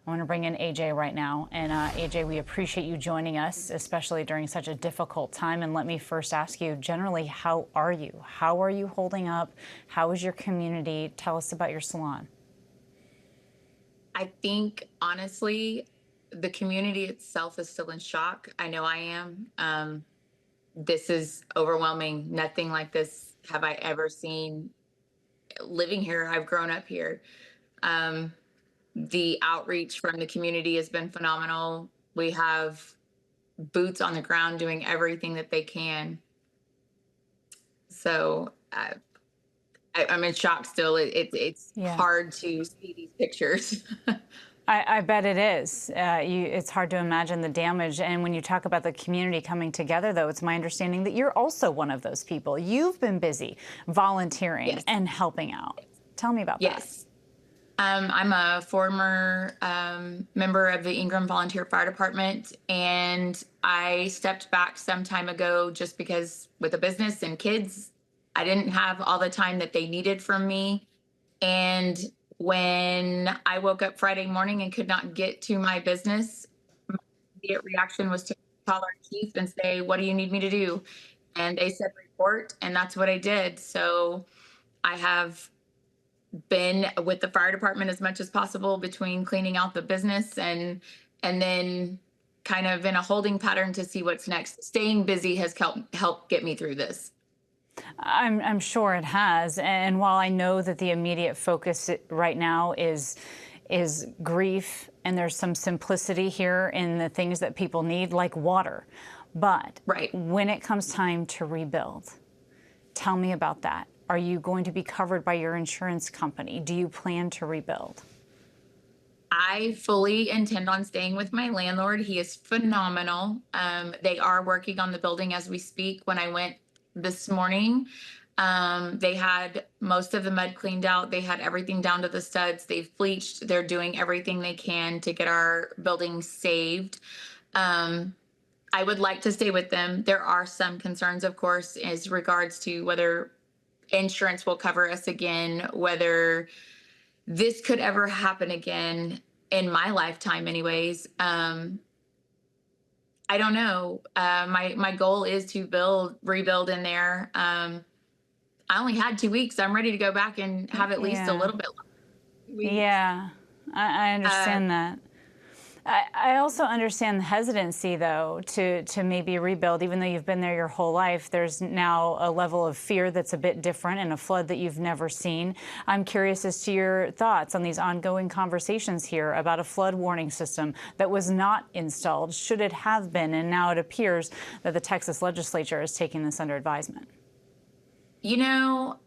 I'm going to bring in AJ right now. And AJ, we appreciate you joining us, especially during such a difficult time. And let me first ask you, generally, how are you? How are you holding up? How is your community? Tell us about your salon. I think, honestly, the community itself is still in shock. I know I am. This is overwhelming. Nothing like this have I ever seen living here. I've grown up here. Um, the outreach from the community has been phenomenal. We have boots on the ground doing everything that they can. So I'm in shock still. It's Yeah. hard to see these pictures. I bet it is. It's hard to imagine the damage. And when you talk about the community coming together, though, it's my understanding that you're also one of those people. You've been busy volunteering Yes. and helping out. Tell me about that. Yes. I'm a former member of the Ingram Volunteer Fire Department, and I stepped back some time ago just because with a business and kids, I didn't have all the time that they needed from me. And when I woke up Friday morning and could not get to my business, my immediate reaction was to call our chief and say, "What do you need me to do?" And they said, "Report," and that's what I did. So I have been with the fire department as much as possible between cleaning out the business and then kind of in a holding pattern to see what's next. Staying busy has helped get me through this. I'm sure it has. And while I know that the immediate focus right now is grief, and there's some simplicity here in the things that people need, like water. But Right. when it comes time to rebuild, tell me about that. Are you going to be covered by your insurance company? Do you plan to rebuild? I fully intend on staying with my landlord. He is phenomenal. They are working on the building as we speak. When I went this morning, they had most of the mud cleaned out. They had everything down to the studs. They've bleached. They're doing everything they can to get our building saved. I would like to stay with them. There are some concerns, of course, as regards to whether insurance will cover us again, whether this could ever happen again in my lifetime anyways. I don't know. My goal is to rebuild in there. I only had 2 weeks. I'm ready to go back and have at least a Yeah. little bit longer. 2 weeks. Yeah, I Uh, understand that. I also understand the hesitancy, though, to maybe rebuild. Even though you've been there your whole life, there's now a level of fear that's a bit different and a flood that you've never seen. I'm curious as to your thoughts on these ongoing conversations here about a flood warning system that was not installed, should it have been, and now it appears that the Texas legislature is taking this under advisement. you know,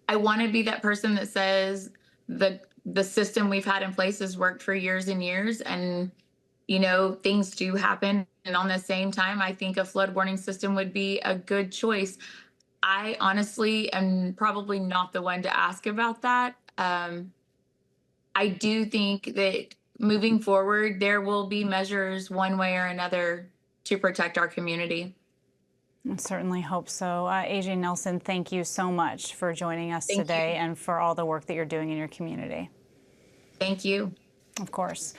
I want to be that person that says the system we've had in place has worked for years and years, and things do happen. And on the same time, I think a flood warning system would be a good choice. I honestly am probably not the one to ask about that. I do think that moving forward, there will be measures one way or another to protect our community. I certainly hope so. AJ Nelson, thank you so much for joining us Thank today you. and for all the work that you're doing in your community. Thank you. Of course.